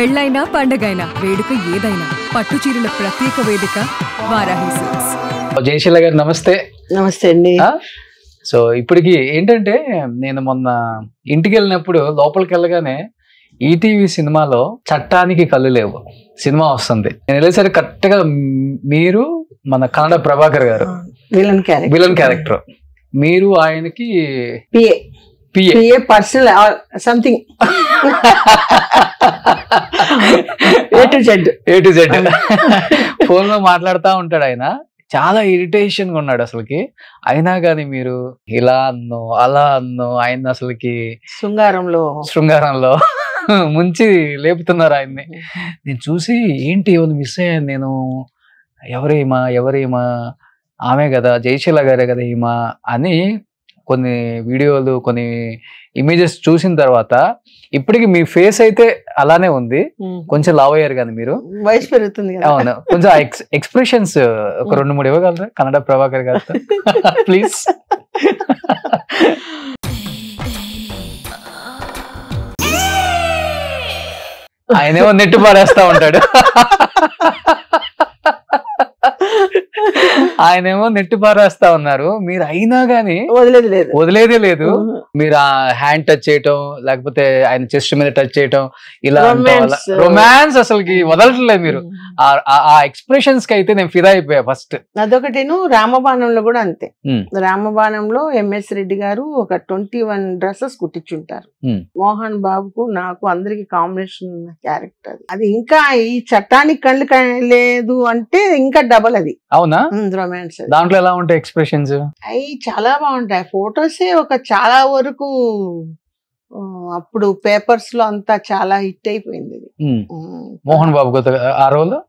పెళ్ళైనా పండగైనా వేడుక ఏదైనా పట్టు చీరల ప్రత్యేక వేదిక వారాహి సిల్క్స్. జయశీల గారు నమస్తే. నమస్తే అండి. సో ఇప్పటికి ఏంటంటే నేను మొన్న ఇంటికి వెళ్ళినప్పుడు లోపలికి వెళ్ళగానే ఈటీవీ సినిమాలో చట్టానికి కళ్ళు లేవు సినిమా వస్తుంది. నేను వెళ్ళేసరికి కరెక్ట్ గా మీరు మన కన్నడ ప్రభాకర్ గారు విలన్ క్యారెక్టర్, మీరు ఆయనకి PA personal something A to Z phone లో మాట్లాడుతూ ఉంటాడు. ఆయన చాలా ఇరిటేషన్ గా ఉన్నాడు అసలుకి. అయినా కానీ మీరు ఇలా అన్నో అలా అన్నో ఆయన అసలుకి శృంగారంలో ముంచి లేపుతున్నారు ఆయన్ని. నేను చూసి ఏంటి ఏమైనా మిస్ అయ్యాను నేను, ఎవరేమా ఆమె కదా, జయశీల గారే కదా ఈమా అని కొన్ని వీడియోలు కొన్ని ఇమేజెస్ చూసిన తర్వాత ఇప్పటికి మీ ఫేస్ అయితే అలానే ఉంది, కొంచెం లావ్ అయ్యారు కానీ మీరు, వయసు పెరుగుతుంది. అవును, కొంచెం ఎక్స్ప్రెషన్స్ ఒక 2-3 ఇవ్వగలరా కన్నడ ప్రభాకర్ గారు ప్లీజ్? ఆయనేమో నెట్టు పారేస్తా ఉంటాడు, ఆయనేమో నెట్టు పారేస్తా ఉన్నారు, మీరు అయినా గానీ వదిలేదే లేదు. మీరు ఆ హ్యాండ్ టచ్ చేయటం, లేకపోతే ఆయన చెస్ట్ మీద టచ్ చేయటం, ఇలా రొమాన్స్ అసలుకి వదలట్లేదు మీరు. ఆ ఎక్స్ప్రెషన్స్ కి అయితే నేను ఫిదా అయిపోయా ఫస్ట్. అదొకటిను. రామబాణంలో కూడా అంతే. రామబాణంలో ఎంఎస్ రెడ్డి గారు ఒక 21 డ్రెస్సెస్ కుట్టించుంటారు. మోహన్ బాబుకు నాకు అందరికి కాంబినేషన్ క్యారెక్టర్ అది. ఇంకా ఈ చట్టానికి కళ్ళు లేదు అంటే ఇంకా డబల్ అది. అవునా? రొమాన్స్. దాంట్లో ఎలా ఉంటాయి ఎక్స్ప్రెషన్స్? అవి చాలా బాగుంటాయి. ఫొటోసే ఒక చాలా వరకు అప్పుడు పేపర్స్ లో అంతా చాలా హిట్ అయిపోయింది. మోహన్ బాబు ఆ రోజు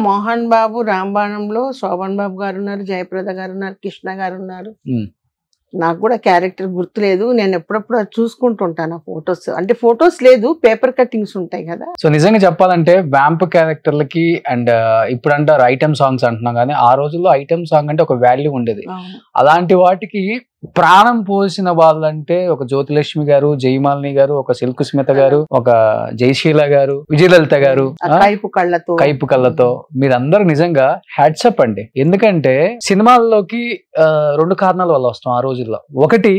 మోహన్ బాబు రాంబాణంలో శోభన్ బాబు గారు ఉన్నారు, జయప్రద గారు ఉన్నారు, కృష్ణ గారు ఉన్నారు. నాకు కూడా క్యారెక్టర్ గుర్తులేదు, నేను ఎప్పుడప్పుడు అది చూసుకుంటుంటాను ఆ ఫొటోస్. అంటే ఫొటోస్ లేదు, పేపర్ కట్టింగ్స్ ఉంటాయి కదా. సో నిజంగా చెప్పాలంటే వ్యాంప్ క్యారెక్టర్లకి అండ్ ఇప్పుడు అంటారు ఐటమ్ సాంగ్స్ అంటున్నాం, కానీ ఆ రోజుల్లో ఐటమ్ సాంగ్ అంటే ఒక వాల్యూ ఉండేది. అలాంటి వాటికి ప్రాణం పోసిన వాళ్ళంటే ఒక జ్యోతిలక్ష్మి గారు, జయమాలిని గారు, ఒక సిల్క్ స్మిత గారు, ఒక జయశీల గారు, విజయలలిత గారు, కైపు కళ్ళతో మీరందరూ నిజంగా హ్యాట్సప్ అండి. ఎందుకంటే సినిమాల్లోకి 2 కారణాల వల్ల వస్తాం ఆ రోజుల్లో. ఒకటి,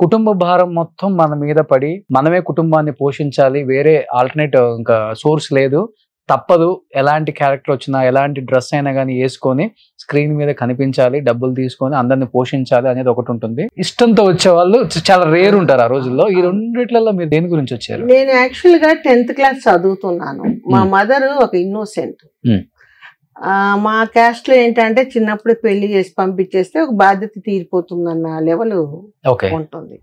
కుటుంబ భారం మొత్తం మన మీద పడి మనమే కుటుంబాన్ని పోషించాలి, వేరే ఆల్టర్నేటివ్ ఇంకా సోర్స్ లేదు, తప్పదు, ఎలాంటి క్యారెక్టర్ వచ్చినా ఎలాంటి డ్రెస్ అయినా కానీ వేసుకొని స్క్రీన్ మీద కనిపించాలి, డబ్బులు తీసుకొని అందరిని పోషించాలి అనేది ఒకటి ఉంటుంది. ఇష్టంతో వచ్చే వాళ్ళు చాలా రేర్ ఉంటారు ఆ రోజుల్లో. ఈ రెండిట్లలో మీరు దేని గురించి వచ్చారు? నేను యాక్చువల్ గా 10th క్లాస్ చదువుతున్నాను. మా మదర్ ఒక ఇన్నోసెంట్. మా క్యాస్ట్ లో ఏంటంటే చిన్నప్పుడు పెళ్లి చేసి పంపించేస్తే ఒక బాధ్యత తీరిపోతుందన్న లెవెల్ ఉంటుంది.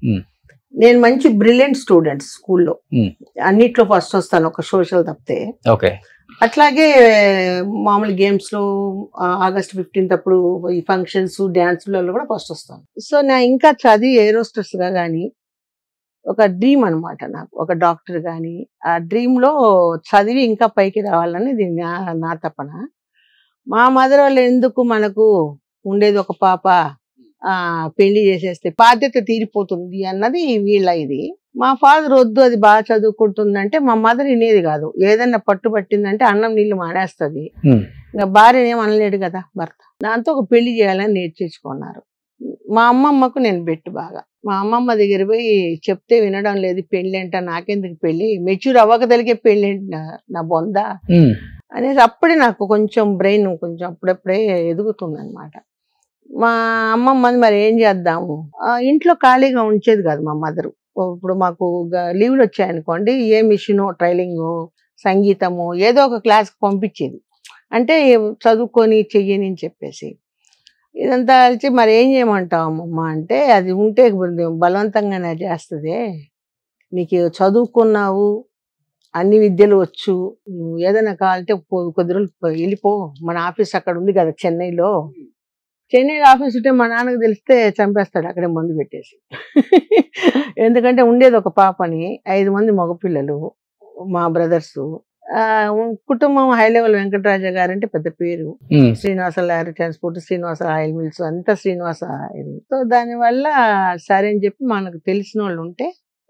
నేను మంచి బ్రిలియంట్ స్టూడెంట్, స్కూల్లో అన్నిట్లో ఫస్ట్ వస్తాను, ఒక సోషల్ తప్పితే. అట్లాగే మామూలు గేమ్స్ లో ఆగస్ట్ 15th అప్పుడు ఈ ఫంక్షన్స్ డాన్స్లలో కూడా ఫస్ట్ వస్తాను. సో నా ఇంకా చదివి ఏరోస్టర్స్ గా కానీ ఒక డ్రీమ్ అనమాట నాకు, ఒక డాక్టర్ కానీ. ఆ డ్రీమ్ లో చదివి ఇంకా పైకి రావాలని నా తపన. మా మదర్ వాళ్ళు ఎందుకు మనకు ఉండేది ఒక పాప, పెళ్లి చేసేస్తే బాధ్యత తీరిపోతుంది అన్నది వీళ్ళ ఇది. మా ఫాదర్ వద్దు, అది బాగా చదువుకుంటుందంటే మా మదర్ వినేది కాదు. ఏదన్నా పట్టుబట్టిందంటే అన్నం నీళ్లు మానేస్తుంది. ఇంకా భార్య ఏం అనలేడు కదా భర్త. దాంతో ఒక పెళ్లి చేయాలని నేర్చేసుకున్నారు. మా అమ్మమ్మకు నేను బెట్టు బాగా. మా అమ్మమ్మ దగ్గర పోయి చెప్తే వినడం లేదు. పెళ్లి అంట, నాకెందుకు పెళ్లి, మెచ్యూర్ అవ్వకదలిగే పెళ్లి ఏంటి నా బొంద అనేది. అప్పుడే నాకు కొంచెం బ్రెయిన్ కొంచెం అప్పుడప్పుడే ఎదుగుతుంది అనమాట. మా అమ్మమ్మని మరి ఏం చేద్దాము, ఇంట్లో ఖాళీగా ఉంచేది కాదు మా మదరు. ఇప్పుడు మాకు లీవ్లు వచ్చాయనుకోండి, ఏ మిషనో, ట్రైలింగో, సంగీతమో ఏదో ఒక క్లాస్కి పంపించేది. అంటే చదువుకొని చెయ్యని అని చెప్పేసి. ఇదంతా కలిసి మరి ఏం చేయమంటావు అమ్మమ్మ అంటే, అది ఉంటే బలవంతంగానే చేస్తుంది, నీకు చదువుకున్నావు, అన్ని విద్యలు వచ్చు, నువ్వు ఏదైనా కావాలంటే కొద్ది రోజులు వెళ్ళిపో, మన ఆఫీస్ అక్కడ ఉంది కదా చెన్నైలో ఆఫీస్ ఉంటే మా నాన్నకు తెలిస్తే చంపేస్తాడు అక్కడే మందు పెట్టేసి. ఎందుకంటే ఉండేది ఒక పాపని, 5 మంది మగపిల్లలు, మా బ్రదర్స్. కుటుంబం హై లెవెల్. వెంకటరాజ గారు అంటే పెద్ద పేరు, Srinivasa lorry transport, Srinivasa oil mills, అంతా శ్రీనివాస. సో దానివల్ల సరే అని చెప్పి మనకు తెలిసిన వాళ్ళు ఉంటే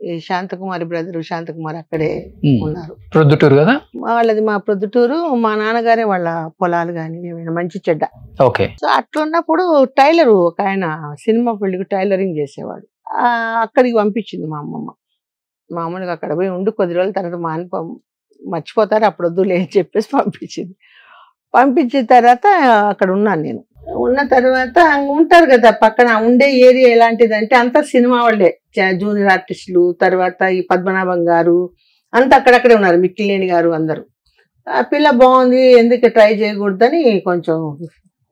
ఈ శాంతకుమారి బ్రదరు శాంతకుమారి అక్కడే ఉన్నారు. ప్రొద్దుటూరు కదా వాళ్ళది మా ప్రొద్దుటూరు. మా నాన్నగారే వాళ్ళ పొలాలు కానీ ఏమైనా మంచి చెడ్డ. ఓకే. సో అట్లున్నప్పుడు టైలరు ఒక ఆయన సినిమా పెళ్లికి టైలరింగ్ చేసేవాడు. అక్కడికి పంపించింది మా అమ్మమ్మ. మామూలుగా అక్కడ పోయి ఉండి కొద్ది రోజుల తర్వాత మర్చిపోతారు అప్పుడు వద్దులే అని చెప్పేసి పంపించింది. పంపించిన తర్వాత అక్కడ ఉన్నాను నేను. ఉన్న తర్వాత ఉంటారు కదా పక్కన ఉండే ఏరియా ఎలాంటిదంటే అంతా సినిమా వాళ్ళే, జూనియర్ ఆర్టిస్టులు, తర్వాత ఈ పద్మనాభం గారు అంతా అక్కడక్కడే ఉన్నారు, మిక్కిలేని గారు అందరూ. ఆ పిల్ల బాగుంది ఎందుకు ట్రై చేయకూడదని కొంచెం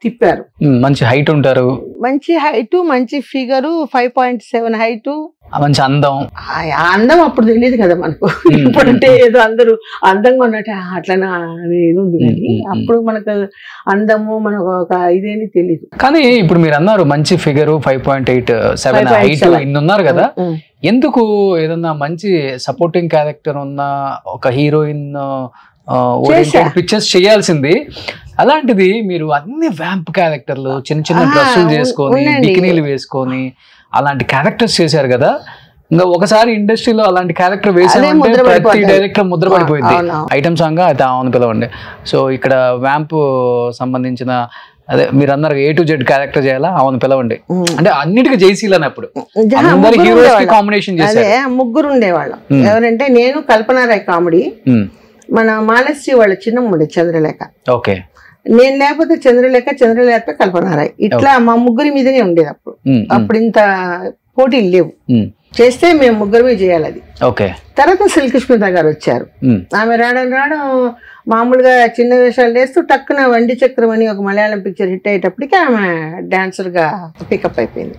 తిప్పారు. మంచి హైట్ ఉంటారు, మంచి హైట్, మంచి ఫిగరు, 5.7 హైట్, మంచి అందం. అందం అప్పుడు తెలియదు కదా మనకు. ఇప్పుడంటే ఏదో అందరూ అందంగా ఉన్నట్టు అట్లా అనేది ఉంది కానీ అప్పుడు మనకు అందము మనకు ఒక ఇదేని తెలియదు. కానీ ఇప్పుడు మీరు అన్నారు మంచి ఫిగర్ 5.87 హైట్ ఇన్ని ఉన్నారు కదా, ఎందుకు ఏదన్నా మంచి సపోర్టింగ్ క్యారెక్టర్ ఉన్న ఒక హీరోయిన్ పిక్చర్స్ చేయాల్సింది, అలాంటిది మీరు అన్ని వ్యాంప్ క్యారెక్టర్లు చిన్న చిన్న డ్రెస్సులు చేసుకొని బికినీలు వేసుకొని అలాంటి క్యారెక్టర్స్ చేశారు కదా, ఇంకా ఒకసారి ఇండస్ట్రీలో అలాంటి క్యారెక్టర్ వేసామంటే ప్రతి డైరెక్టర్ ముద్ర పడిపోయింది. ఐటమ్ సాంగ్ అయితే అవును పిలవండి. సో ఇక్కడ వ్యాంప్ సంబంధించిన అదే మీరు అందరు A to Z క్యారెక్టర్ చేయాలా అవును పిలవండి అంటే అన్నిటికీ జైసీలని అప్పుడు హీరోస్ కి కాంబినేషన్ చేశారు. ముగ్గురు ఉండేవాళ్ళం. ఎవరంటే నేను, కల్పనారాయ్ కామెడీ, మన మానశ్రీ వాళ్ళ చిన్నమ్ముండే చంద్రలేఖ. ఓకే. నేను లేకపోతే చంద్రలేఖ కల్పనారాయ్, ఇట్లా మా ముగ్గురి మీదనే ఉండేది అప్పుడు. అప్పుడు ఇంత పోటీలు లేవు, చేస్తే మేము ముగ్గురమే చేయాలి అది. ఓకే. తర్వాత శ్రీకృష్ణ గారు వచ్చారు. ఆమె రావడం మామూలుగా చిన్న వేషాలు వేస్తూ టక్కున వండి చక్రం అని ఒక మలయాళం పిక్చర్ హిట్ అయ్యేటప్పటికి ఆమె డాన్సర్ గా పికప్ అయిపోయింది.